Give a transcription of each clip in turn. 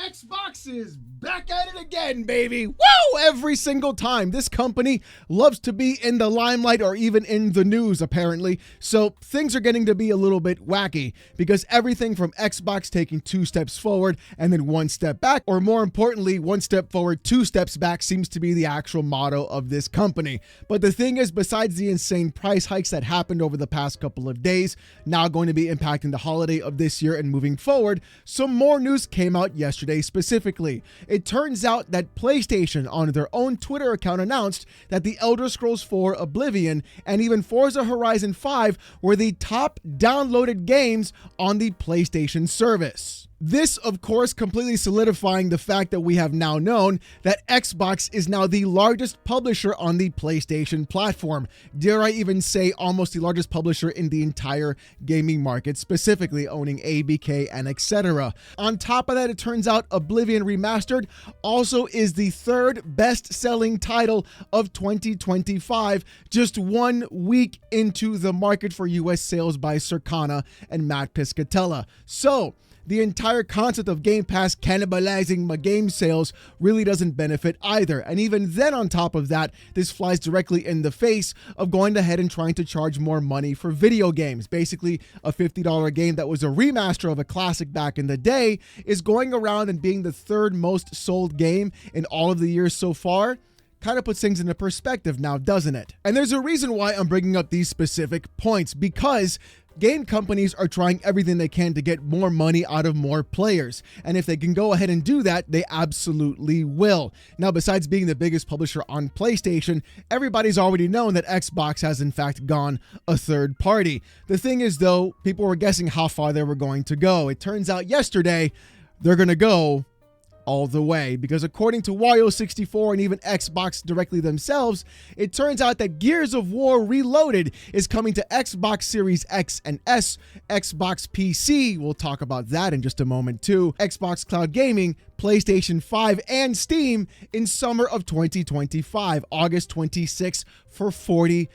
Xbox is back at it again, baby. Woo! Every single time. This company loves to be in the limelight or even in the news, apparently. So things are getting to be a little bit wacky because everything from Xbox taking 2 steps forward and then 1 step back, or more importantly, 1 step forward, 2 steps back, seems to be the actual motto of this company. But the thing is, besides the insane price hikes that happened over the past couple of days, now going to be impacting the holiday of this year and moving forward, some more news came out yesterday specifically. It turns out that PlayStation on their own Twitter account announced that The Elder Scrolls 4 Oblivion and even Forza Horizon 5 were the top downloaded games on the PlayStation service. This, of course, completely solidifying the fact that we have now known that Xbox is now the largest publisher on the PlayStation platform. Dare I even say almost the largest publisher in the entire gaming market, specifically owning ABK and etc. On top of that, it turns out Oblivion Remastered also is the third best-selling title of 2025, just 1 week into the market for US sales by Circana and Matt Piscatella. So, the entire concept of Game Pass cannibalizing my game sales really doesn't benefit either. And even then, on top of that, this flies directly in the face of going ahead and trying to charge more money for video games. Basically, a $50 game that was a remaster of a classic back in the day is going around and being the third most sold game in all of the years so far. Kind of puts things into perspective now, doesn't it? And there's a reason why I'm bringing up these specific points, because game companies are trying everything they can to get more money out of more players. And if they can go ahead and do that, they absolutely will. Now, besides being the biggest publisher on PlayStation, everybody's already known that Xbox has in fact gone a third party. The thing is, though, people were guessing how far they were going to go. It turns out yesterday, they're going to go all the way, because according to Wario64 and even Xbox directly themselves, it turns out that Gears of War Reloaded is coming to Xbox Series X and S, Xbox PC, we'll talk about that in just a moment too, Xbox Cloud Gaming, PlayStation 5, and Steam in summer of 2025, August 26th for $40.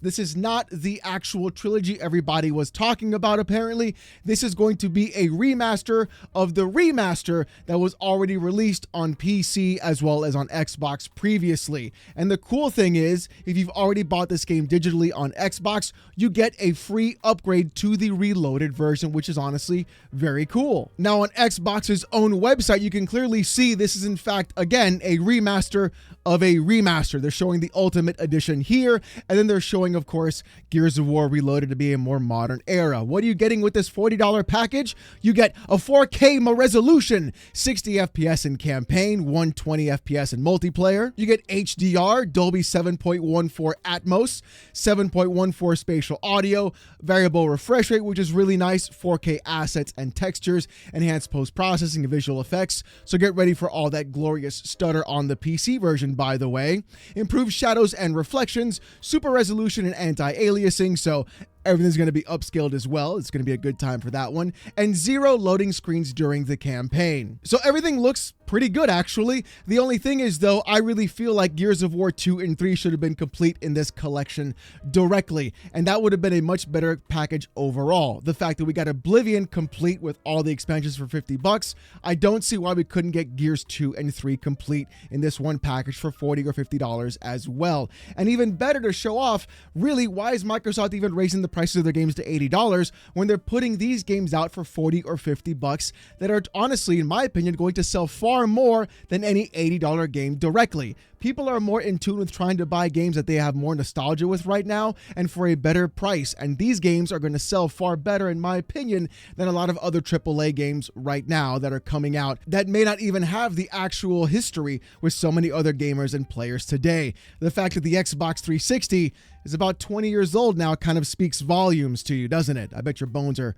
This is not the actual trilogy everybody was talking about, apparently. This is going to be a remaster of the remaster that was already released on PC as well as on Xbox previously. And the cool thing is, if you've already bought this game digitally on Xbox, you get a free upgrade to the Reloaded version, which is honestly very cool. Now, on Xbox's own website, you can clearly see this is in fact, again, a remaster of a remaster. They're showing the Ultimate Edition here, and then they're showing, of course, Gears of War Reloaded to be a more modern era. What are you getting with this $40 package? You get a 4K resolution, 60 FPS in campaign, 120 FPS in multiplayer. You get HDR, Dolby 7.14 Atmos, 7.14 spatial audio, variable refresh rate, which is really nice, 4K assets and textures, enhanced post-processing and visual effects. So get ready for all that glorious stutter on the PC version, by the way. Improved shadows and reflections, super resolution and anti-aliasing, so everything's going to be upscaled as well. It's going to be a good time for that one. And 0 loading screens during the campaign. So everything looks pretty good, actually. The only thing is, though, I really feel like Gears of War 2 and 3 should have been complete in this collection directly. And that would have been a much better package overall. The fact that we got Oblivion complete with all the expansions for $50, I don't see why we couldn't get Gears 2 and 3 complete in this one package for $40 or $50 as well. And even better to show off, really, why is Microsoft even raising the prices of their games to $80 when they're putting these games out for $40 or $50 that are honestly, in my opinion, going to sell far more than any $80 game directly. People are more in tune with trying to buy games that they have more nostalgia with right now and for a better price. And these games are going to sell far better, in my opinion, than a lot of other AAA games right now that are coming out that may not even have the actual history with so many other gamers and players today. The fact that the Xbox 360 is about 20 years old now kind of speaks volumes to you, doesn't it? I bet your bones are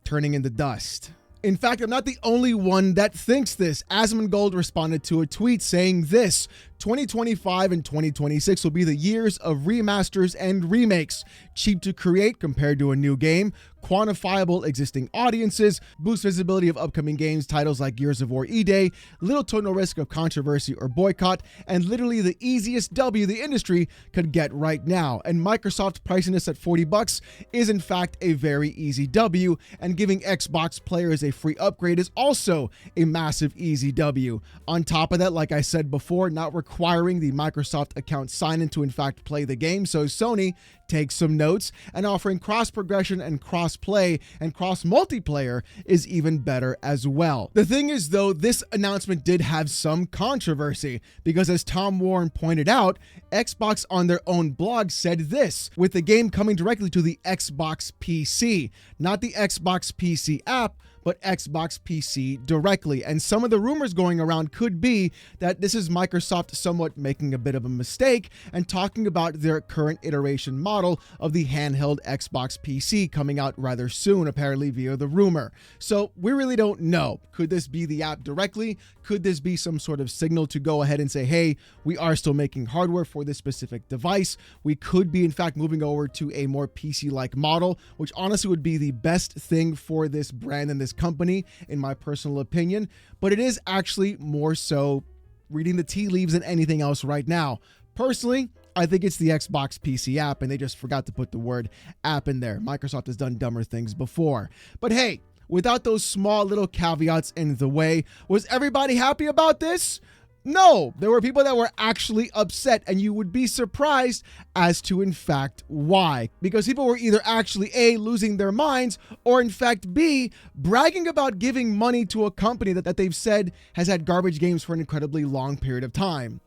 turning into dust. In fact, I'm not the only one that thinks this. Asmongold responded to a tweet saying this: 2025 and 2026 will be the years of remasters and remakes. Cheap to create compared to a new game, quantifiable existing audiences, boost visibility of upcoming games, titles like Gears of War E-Day, little to no risk of controversy or boycott, and literally the easiest W the industry could get right now. And Microsoft pricing this at $40 is in fact a very easy W, and giving Xbox players a free upgrade is also a massive easy W. On top of that, like I said before, not requiring the Microsoft account sign-in to in fact play the game, so Sony takes some notes, and offering cross progression and cross play and cross multiplayer is even better as well. The thing is though, this announcement did have some controversy because, as Tom Warren pointed out, Xbox on their own blog said this, with the game coming directly to the Xbox PC, not the Xbox PC app, but Xbox PC directly. And some of the rumors going around could be that this is Microsoft somewhat making a bit of a mistake and talking about their current iteration model of the handheld Xbox PC coming out rather soon, apparently via the rumor. So we really don't know. Could this be the app directly? Could this be some sort of signal to go ahead and say, hey, we are still making hardware for this specific device? We could be in fact moving over to a more PC-like model, which honestly would be the best thing for this brand and this company, in my personal opinion. But it is actually more so reading the tea leaves than anything else right now. Personally, I think it's the Xbox PC app, and they just forgot to put the word app in there. Microsoft has done dumber things before. But hey, without those small little caveats in the way, was everybody happy about this? No, there were people that were actually upset, and you would be surprised as to in fact why. Because people were either actually A, losing their minds, or in fact B, bragging about giving money to a company that they've said has had garbage games for an incredibly long period of time.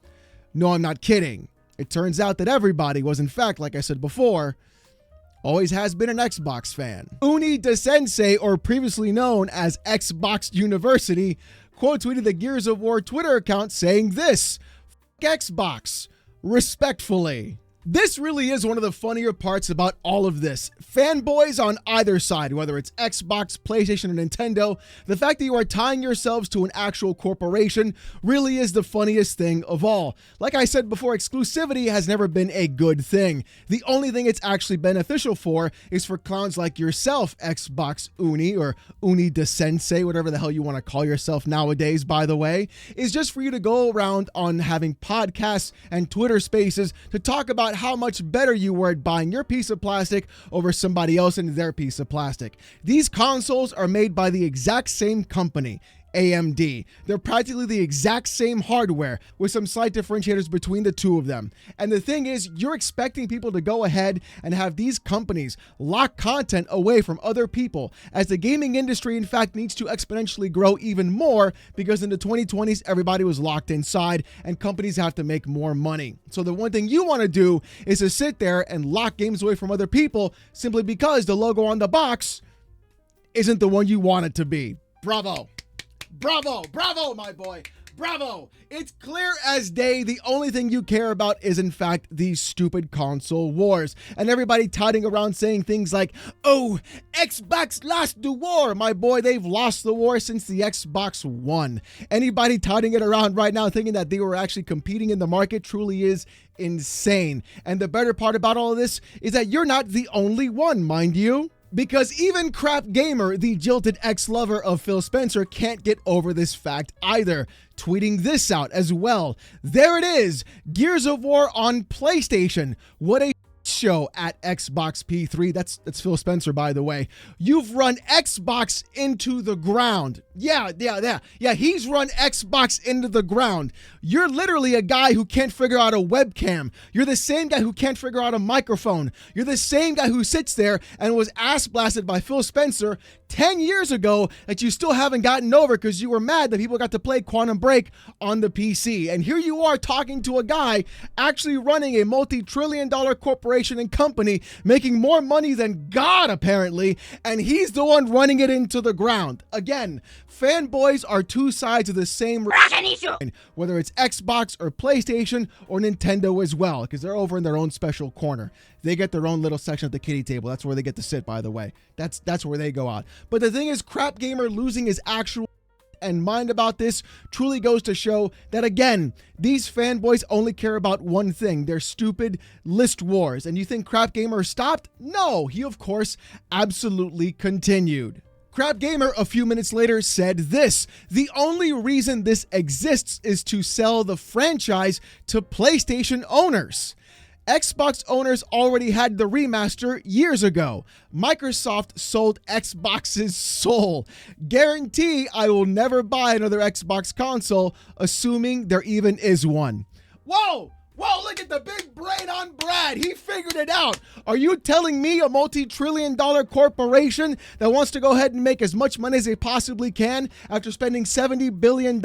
No, I'm not kidding. It turns out that everybody was in fact, like I said before, always has been an Xbox fan. Uni DeSensei, or previously known as Xbox University, quote tweeted the Gears of War Twitter account saying this: "F Xbox, respectfully." This really is one of the funnier parts about all of this. Fanboys on either side, whether it's Xbox, PlayStation, or Nintendo, the fact that you are tying yourselves to an actual corporation really is the funniest thing of all. Like I said before, exclusivity has never been a good thing. The only thing it's actually beneficial for is for clowns like yourself, Xbox Uni, or Uni DeSensei, whatever the hell you want to call yourself nowadays, by the way, is just for you to go around on having podcasts and Twitter spaces to talk about how much better you were at buying your piece of plastic over somebody else and their piece of plastic. These consoles are made by the exact same company, AMD. They're practically the exact same hardware with some slight differentiators between the two of them. And the thing is, you're expecting people to go ahead and have these companies lock content away from other people, as the gaming industry in fact needs to exponentially grow even more, because in the 2020s everybody was locked inside and companies have to make more money. So the one thing you want to do is to sit there and lock games away from other people simply because the logo on the box isn't the one you want it to be. Bravo. Bravo, bravo, my boy, bravo. It's clear as day the only thing you care about is in fact these stupid console wars. And everybody touting around saying things like, oh, Xbox lost the war. My boy, they've lost the war since the Xbox One. Anybody touting it around right now thinking that they were actually competing in the market truly is insane. And the better part about all of this is that you're not the only one, mind you. Because even Crap Gamer, the jilted ex-lover of Phil Spencer, can't get over this fact either, tweeting this out as well. There it is, Gears of War on PlayStation. What a show at Xbox P3. That's Phil Spencer, by the way. You've run Xbox into the ground. Yeah, he's run Xbox into the ground. You're literally a guy who can't figure out a webcam. You're the same guy who can't figure out a microphone. You're the same guy who sits there and was ass blasted by Phil Spencer 10 years ago that you still haven't gotten over because you were mad that people got to play Quantum Break on the PC. And here you are talking to a guy actually running a multi-trillion-dollar corporation and company, making more money than God apparently, and he's the one running it into the ground. Again, fanboys are two sides of the same issue, whether it's Xbox or PlayStation or Nintendo as well, because they're over in their own special corner. They get their own little section at the kiddie table. That's where they get to sit, by the way. That's where they go out. But the thing is, Crap Gamer losing his actual and mind about this truly goes to show that, again, these fanboys only care about one thing, their stupid list wars. And you think Crap Gamer stopped? No, he of course absolutely continued. Crap Gamer a few minutes later said this: "The only reason this exists is to sell the franchise to PlayStation owners. Xbox owners already had the remaster years ago. Microsoft sold Xbox's soul. Guarantee I will never buy another Xbox console, assuming there even is one." Whoa! Whoa, look at the big brain on Brad. He figured it out. Are you telling me a multi-trillion-dollar corporation that wants to go ahead and make as much money as they possibly can after spending $70 billion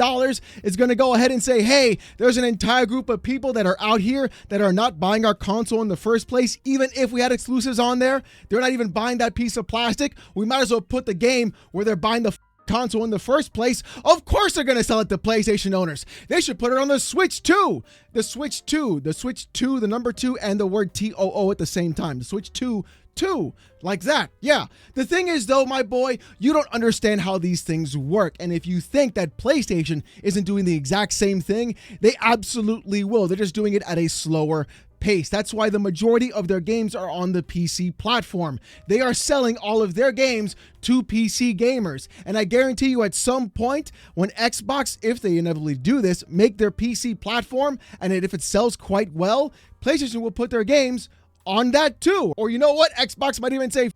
is going to go ahead and say, hey, there's an entire group of people that are out here that are not buying our console in the first place? Even if we had exclusives on there, they're not even buying that piece of plastic. We might as well put the game where they're buying the console in the first place. Of course they're going to sell it to PlayStation owners. They should put it on the Switch 2. The Switch 2, the number 2, and the word TOO at the same time. The Switch 2, like that. Yeah. The thing is, though, my boy, you don't understand how these things work. And if you think that PlayStation isn't doing the exact same thing, they absolutely will. They're just doing it at a slower pace. That's why the majority of their games are on the PC platform. They are selling all of their games to PC gamers. And I guarantee you at some point when Xbox, if they inevitably do this, make their PC platform, and if it sells quite well, PlayStation will put their games on that too. Or you know what? Xbox might even say,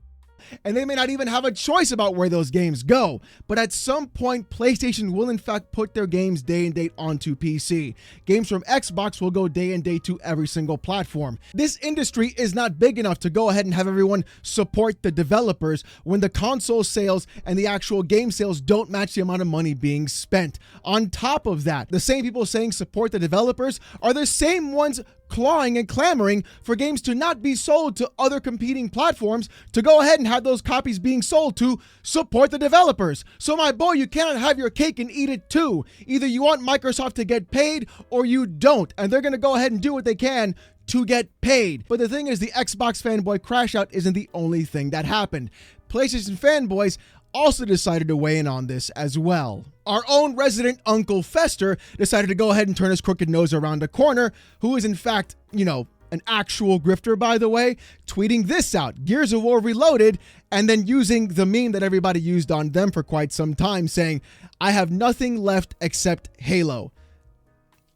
and they may not even have a choice about where those games go. But at some point, PlayStation will in fact put their games day and date onto PC. Games from Xbox will go day and date to every single platform. This industry is not big enough to go ahead and have everyone support the developers when the console sales and the actual game sales don't match the amount of money being spent. On top of that, the same people saying support the developers are the same ones clawing and clamoring for games to not be sold to other competing platforms, to go ahead and have those copies being sold to support the developers. So my boy, you cannot have your cake and eat it too. Either you want Microsoft to get paid or you don't, and they're going to go ahead and do what they can to get paid. But the thing is, the Xbox fanboy crash out isn't the only thing that happened. PlayStation fanboys also decided to weigh in on this as well. Our own resident Uncle Fester decided to go ahead and turn his crooked nose around a corner, who is in fact, an actual grifter, by the way, tweeting this out: Gears of War Reloaded, and then using the meme that everybody used on them for quite some time, saying, "I have nothing left except Halo."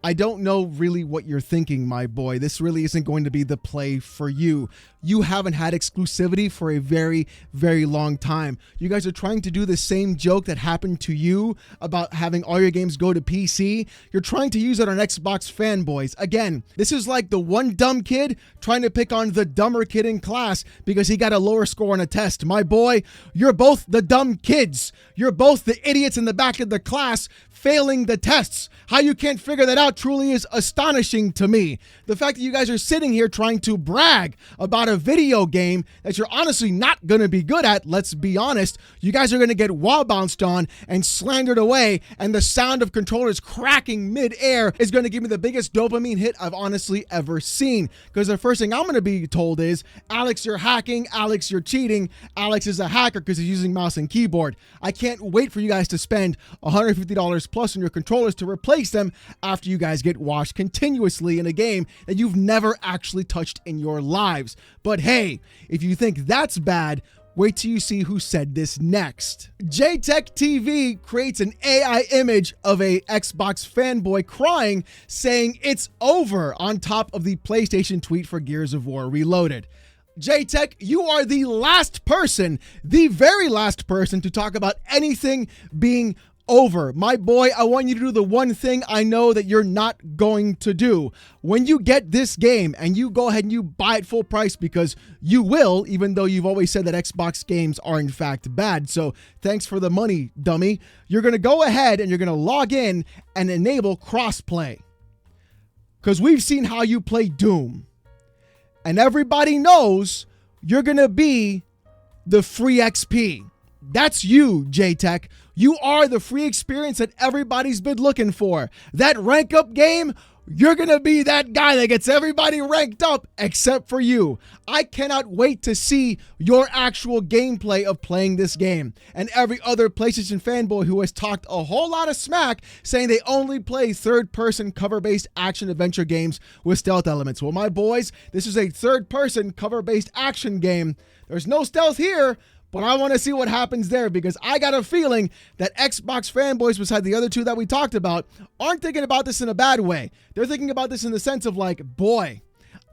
I don't know really what you're thinking, my boy. This really isn't going to be the play for you. You haven't had exclusivity for a very, very long time. You guys are trying to do the same joke that happened to you about having all your games go to PC. You're trying to use it on Xbox fanboys. Again, this is like the one dumb kid trying to pick on the dumber kid in class because he got a lower score on a test. My boy, you're both the dumb kids. You're both the idiots in the back of the class failing the tests. How you can't figure that out truly is astonishing to me. The fact that you guys are sitting here trying to brag about a video game that you're honestly not going to be good at, let's be honest, you guys are going to get wall bounced on and slandered away, and the sound of controllers cracking mid-air is going to give me the biggest dopamine hit I've honestly ever seen. Because the first thing I'm going to be told is, Alex, you're hacking, Alex, you're cheating, Alex is a hacker because he's using mouse and keyboard. I can't wait for you guys to spend $150 plus on your controllers to replace them after you guys get washed continuously in a game that you've never actually touched in your lives. But hey, if you think that's bad, wait till you see who said this next. JTech TV creates an AI image of a Xbox fanboy crying, saying it's over, on top of the PlayStation tweet for Gears of War Reloaded. JTech, you are the last person, the very last person to talk about anything being over. My boy, I want you to do the one thing I know that you're not going to do. When you get this game and you go ahead and you buy it full price, because you will, even though you've always said that Xbox games are in fact bad. So thanks for the money, dummy. You're going to go ahead and you're going to log in and enable crossplay. Because we've seen how you play Doom. And everybody knows you're going to be the free XP. That's you, JTech. You are the free experience that everybody's been looking for. That rank up game, you're going to be that guy that gets everybody ranked up except for you. I cannot wait to see your actual gameplay of playing this game. And every other PlayStation fanboy who has talked a whole lot of smack saying they only play third-person cover-based action-adventure games with stealth elements. Well, my boys, this is a third-person cover-based action game. There's no stealth here, but I want to see what happens there because I got a feeling that Xbox fanboys, beside the other two that we talked about, aren't thinking about this in a bad way. They're thinking about this in the sense of like, boy,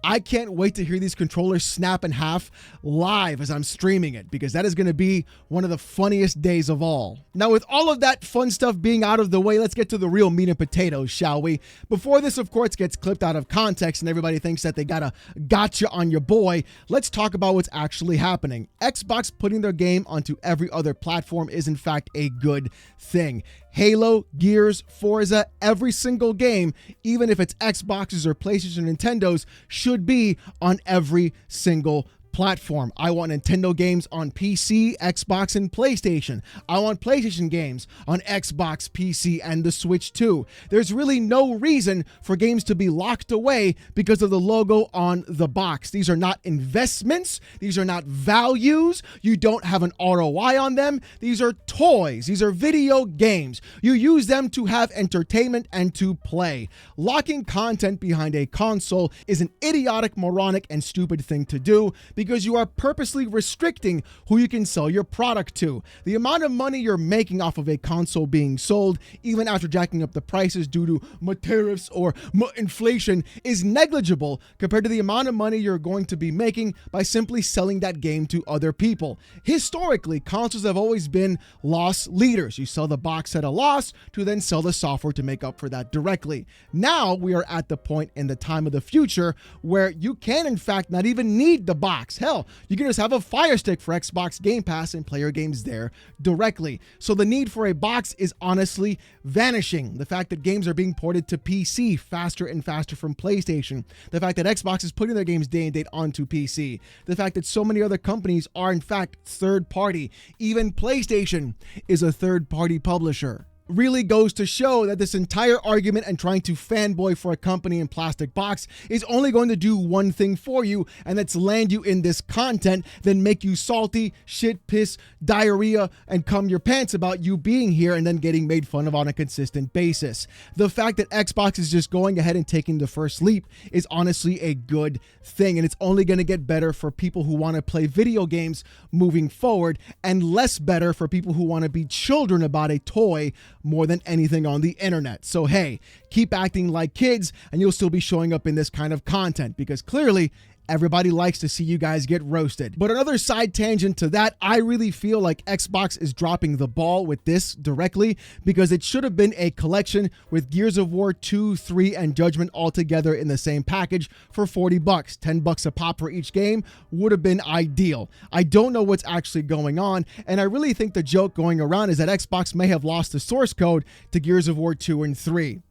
I can't wait to hear these controllers snap in half live as I'm streaming it because that is going to be one of the funniest days of all. Now, with all of that fun stuff being out of the way, let's get to the real meat and potatoes, shall we? Before this, of course, gets clipped out of context and everybody thinks that they got a gotcha on your boy, let's talk about what's actually happening. Xbox putting their game onto every other platform is, in fact, a good thing. Halo, Gears, Forza, every single game, even if it's Xboxes or PlayStation or Nintendos, should be on every single platform. I want Nintendo games on PC, Xbox, and PlayStation. I want PlayStation games on Xbox, PC, and the Switch too. There's really no reason for games to be locked away because of the logo on the box. These are not investments. These are not values. You don't have an ROI on them. These are toys. These are video games. You use them to have entertainment and to play. Locking content behind a console is an idiotic, moronic, and stupid thing to do because you are purposely restricting who you can sell your product to. The amount of money you're making off of a console being sold, even after jacking up the prices due to tariffs or inflation, is negligible compared to the amount of money you're going to be making by simply selling that game to other people. Historically, consoles have always been loss leaders. You sell the box at a loss to then sell the software to make up for that directly. Now we are at the point in the time of the future where you can, in fact, not even need the box. Hell, you can just have a Fire Stick for Xbox Game Pass and play your games there directly. So the need for a box is honestly vanishing. The fact that games are being ported to PC faster and faster from PlayStation. The fact that Xbox is putting their games day and date onto PC. The fact that so many other companies are in fact third party. Even PlayStation is a third party publisher. Really goes to show that this entire argument and trying to fanboy for a company in plastic box is only going to do one thing for you, and that's land you in this content, then make you salty, shit, piss, diarrhea, and cum your pants about you being here and then getting made fun of on a consistent basis. The fact that Xbox is just going ahead and taking the first leap is honestly a good thing, and it's only going to get better for people who want to play video games moving forward, and less better for people who want to be children about a toy more than anything on the internet. So hey, keep acting like kids and you'll still be showing up in this kind of content because clearly everybody likes to see you guys get roasted. But another side tangent to that, I really feel like Xbox is dropping the ball with this directly because it should have been a collection with Gears of War 2, 3, and Judgment all together in the same package for $40. $10 a pop for each game would have been ideal. I don't know what's actually going on, and I really think the joke going around is that Xbox may have lost the source code to Gears of War 2 and 3.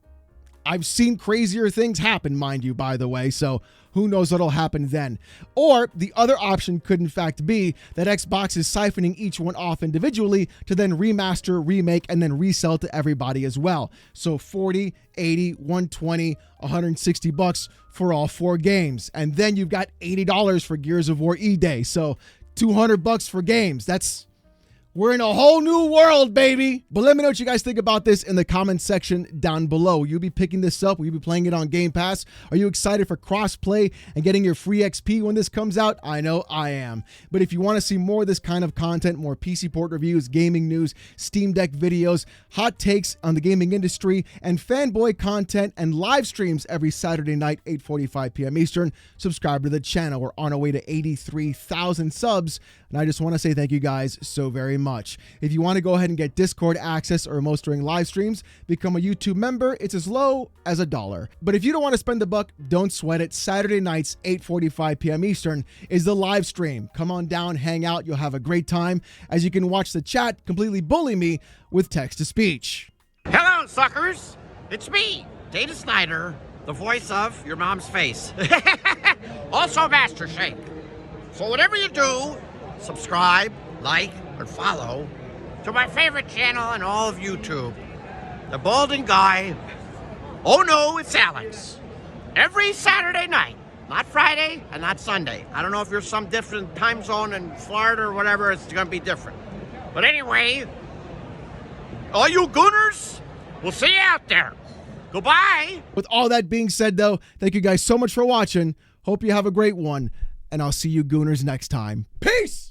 I've seen crazier things happen, mind you, by the way, so who knows what'll happen then. Or the other option could in fact be that Xbox is siphoning each one off individually to then remaster, remake, and then resell to everybody as well. So 40, 80, 120, 160 bucks for all 4 games. And then you've got $80 for Gears of War E-Day. So 200 bucks for games. We're in a whole new world, baby. But let me know what you guys think about this in the comments section down below. Will you be picking this up? Will you be playing it on Game Pass? Are you excited for cross-play and getting your free XP when this comes out? I know I am. But if you want to see more of this kind of content, more PC port reviews, gaming news, Steam Deck videos, hot takes on the gaming industry, and fanboy content and live streams every Saturday night, 8:45 p.m. Eastern, subscribe to the channel. We're on our way to 83,000 subs, and I just want to say thank you guys so very much. If you want to go ahead and get Discord access or remote during live streams, become a YouTube member. It's as low as $1. But if you don't want to spend the buck, don't sweat it. Saturday nights, 8:45 p.m. Eastern is the live stream. Come on down, hang out. You'll have a great time as you can watch the chat completely bully me with text-to-speech. Hello, suckers. It's me, Data Snyder, the voice of your mom's face. Also Master Shake. So whatever you do, subscribe, like, or follow to my favorite channel in all of YouTube, the Balding Guy Oh no, it's Alex. Every Saturday night. Not Friday and not Sunday. I don't know if you're some different time zone in Florida or whatever, it's going to be different. But anyway, all you gooners, we'll see you out there. Goodbye. With all that being said, though, thank you guys so much for watching. Hope you have a great one, and I'll see you gooners next time. Peace!